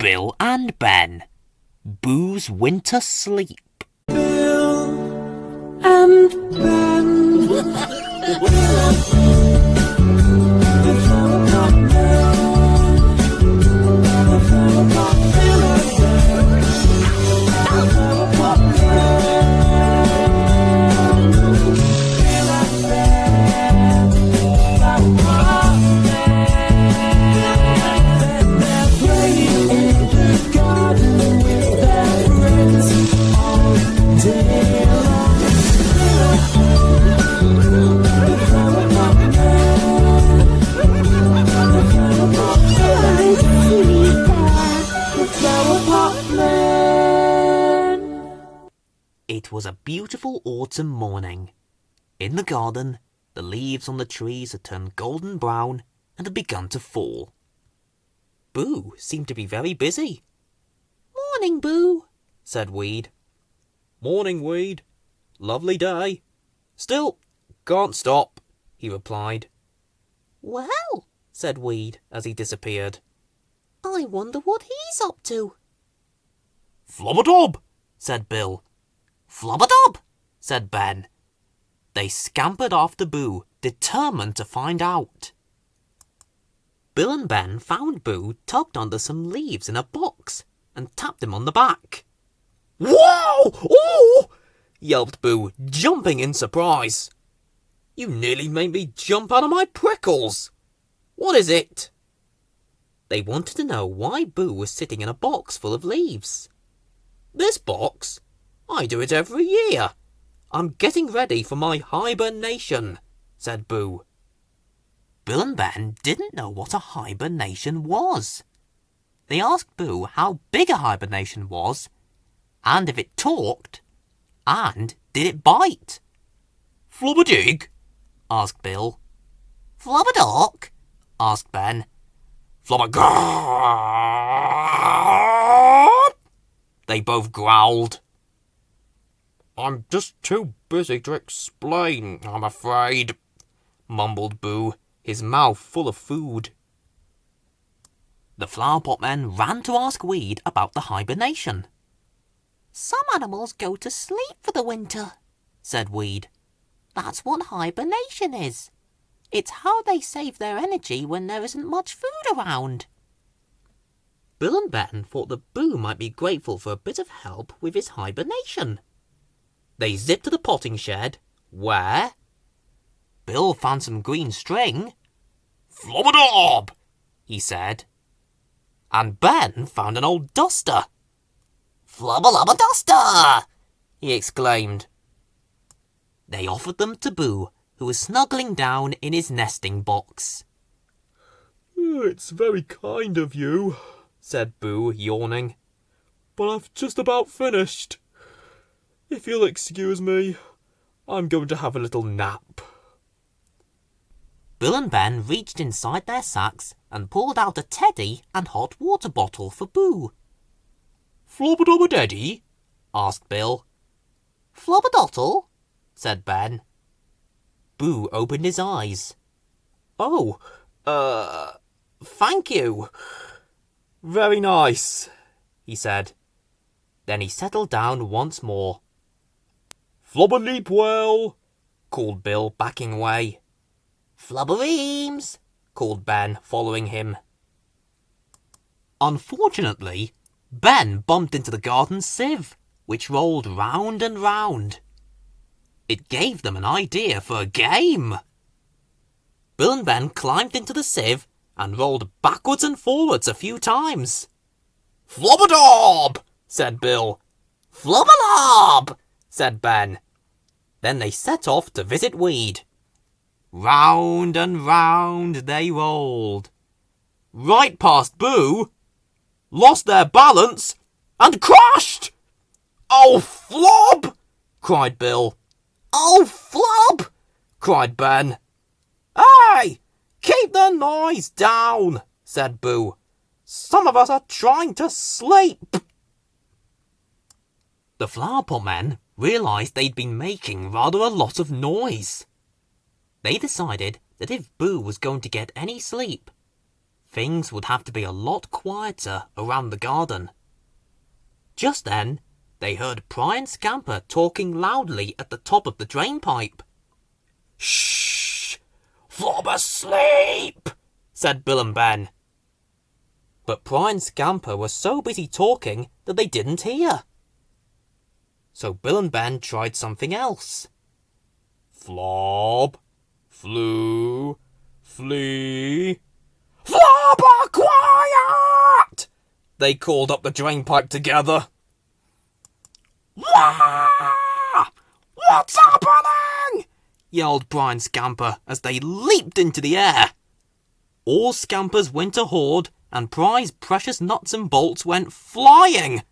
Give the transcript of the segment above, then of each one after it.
Bill and Ben. Boo's winter sleep. Bill and Ben. The Flower Pot Man. The Flower Pot Bill and Ben. The Flower Pot Man. Bill and Ben. Flower Pot Man. They're playing in the garden with their friends all day long. The Flower Pot Man. The Flower Pot Man. The Flower Pot Man. It was a beautiful autumn morning. In the garden, the leaves on the trees had turned golden brown and had begun to fall. Boo seemed to be very busy. "Morning, Boo," said Weed. "Morning, Weed. Lovely day. Still, can't stop," he replied. "Well," said Weed as he disappeared, "I wonder what he's up to." "Flubadub," said Bill. "Flubadub," said Ben. They scampered after Boo, determined to find out. Bill and Ben found Boo tucked under some leaves in a box and tapped him on the back. "Whoa! Oh!" yelped Boo, jumping in surprise. "You nearly made me jump out of my prickles. What is it?" They wanted to know why Boo was sitting in a box full of leaves. "This box? I do it every year. I'm getting ready for my hibernation," said Boo. Bill and Ben didn't know what a hibernation was. They asked Boo how big a hibernation was, and if it talked, and did it bite. "Flubbadig?" asked Bill. "Flubbadock?" asked Ben. "Flubbagob!" they both growled. "I'm just too busy to explain, I'm afraid," mumbled Boo, his mouth full of food. The Flower Pot Men ran to ask Weed about the hibernation. "Some animals go to sleep for the winter," said Weed. "That's what hibernation is. It's how they save their energy when there isn't much food around." Bill and Ben thought that Boo might be grateful for a bit of help with his hibernation. They zipped to the potting shed, where Bill found some green string. "Flubbadob!" he said. And Ben found an old duster. "Flubba-lubba duster!" he exclaimed. They offered them to Boo, who was snuggling down in his nesting box. "It's very kind of you," said Boo, yawning, "but I've just about finished. If you'll excuse me, I'm going to have a little nap." Bill and Ben reached inside their sacks and pulled out a teddy and hot water bottle for Boo. "Flubba-dubba-deddy?" asked Bill. "Flubba-dottle?" said Ben. Boo opened his eyes. "Oh, thank you. "Very nice," he said. Then he settled down once more. "Flubba-leap well," called Bill, backing away. "Flubbereams!" called Ben, following him. Unfortunately, Ben bumped into the garden sieve, which rolled round and round. It gave them an idea for a game. Bill and Ben climbed into the sieve and rolled backwards and forwards a few times. "Flubbadob!" said Bill. "Flubba-lob!" said Ben. Then they set off to visit Weed. Round and round they rolled, right past Boo, lost their balance, and crashed! "Oh, Flob!" cried Bill. "Oh, Flob!" cried Ben. "Hey, keep the noise down," said Boo. "Some of us are trying to sleep." The Flower Pot Men realised they'd been making rather a lot of noise. They decided that if Boo was going to get any sleep, things would have to be a lot quieter around the garden. Just then, they heard Pry and Scamper talking loudly at the top of the drainpipe. "Shh! Flop asleep!" said Bill and Ben. But Pry and Scamper were so busy talking that they didn't hear. So Bill and Ben tried something else. "Flop, flew, flee, flopper quiet!" they called up the drainpipe together. "Wah! What's happening?" yelled Pry and Scamper as they leaped into the air. All Scamper's winter hoard and Pry's precious nuts and bolts went flying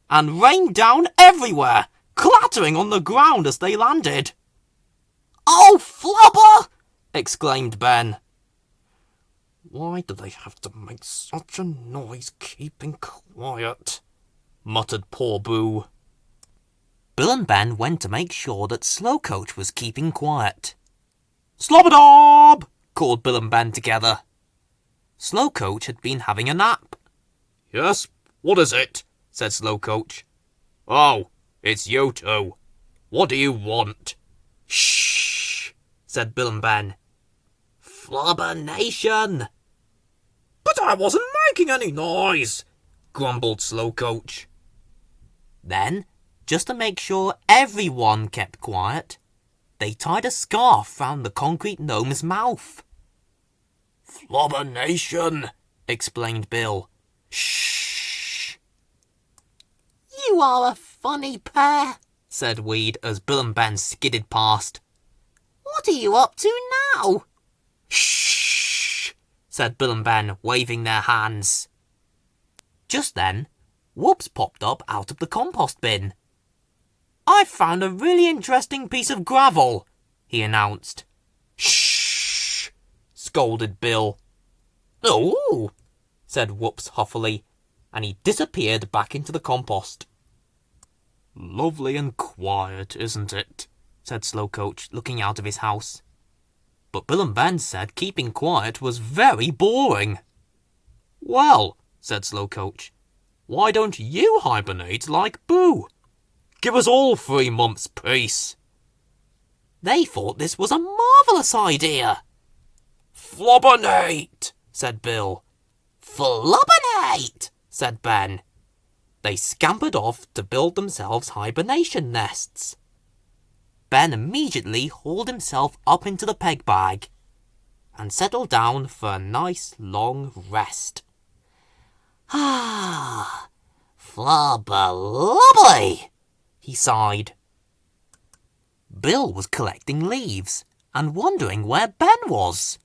and rained down everywhere, clattering on the ground as they landed. "Oh, Flubber!" exclaimed Ben. "Why do they have to make such a noise keeping quiet?" muttered poor Boo. Bill and Ben went to make sure that Slowcoach was keeping quiet. "Slobberdob!" called Bill and Ben together. Slowcoach had been having a nap. "Yes, what is it?" said Slowcoach. "Oh, it's you two. What do you want?" "Shh!" said Bill and Ben. "Flubber Nation!" "But I wasn't making any noise," grumbled Slowcoach. Then, just to make sure everyone kept quiet, they tied a scarf round the concrete gnome's mouth. "Flubber Nation!" explained Bill. "Shh!" "You are a funny pair," said Weed as Bill and Ben skidded past. "What are you up to now?" "Shh!" said Bill and Ben, waving their hands. Just then, Whoops popped up out of the compost bin. "I've found a really interesting piece of gravel," he announced. "Shh!" scolded Bill. "Oh!" said Whoops huffily, and he disappeared back into the compost. "Lovely and quiet, isn't it?" said Slowcoach, looking out of his house. But Bill and Ben said keeping quiet was very boring. "Well," said Slowcoach, "why don't you hibernate like Boo? Give us all 3 months' peace." They thought this was a marvellous idea. "Flobbernate!" said Bill. "Flobbernate!" said Ben. They scampered off to build themselves hibernation nests. Ben immediately hauled himself up into the peg bag and settled down for a nice long rest. "Ah, flubber-lubbly," he sighed. Bill was collecting leaves and wondering where Ben was.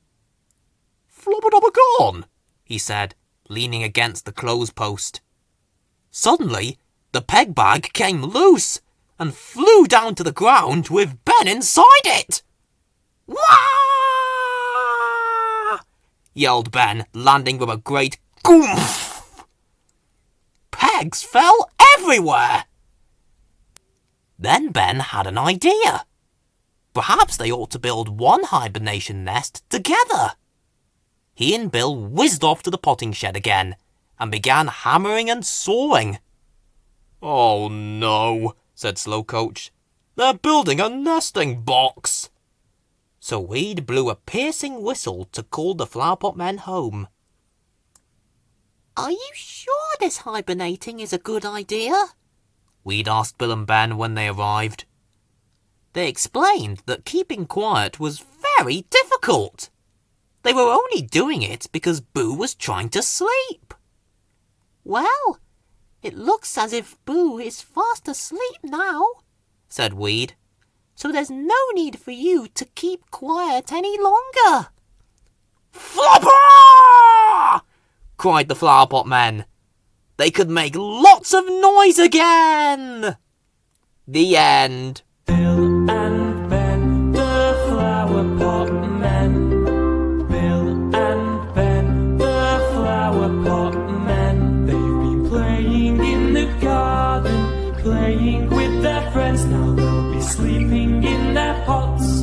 "Flubber-dubber gone," he said, leaning against the clothes post. Suddenly, the peg bag came loose and flew down to the ground with Ben inside it. "Wah!" yelled Ben, landing with a great goomph. Pegs fell everywhere. Then Ben had an idea. Perhaps they ought to build one hibernation nest together. He and Bill whizzed off to the potting shed again and began hammering and sawing. "Oh no," said Slowcoach. "They're building a nesting box." So Weed blew a piercing whistle to call the Flowerpot men home. "Are you sure this hibernating is a good idea?" Weed asked Bill and Ben when they arrived. They explained that keeping quiet was very difficult. They were only doing it because Boo was trying to sleep. "Well, it looks as if Boo is fast asleep now," said Weed, "so there's no need for you to keep quiet any longer." "Flopper!" cried the Flowerpot men. They could make lots of noise again. The end. Bill and Ben, the flower pot men. Bill and Ben, the flower pot men. They've been playing in the garden, playing with their friends. Now they'll be sleeping in their pots.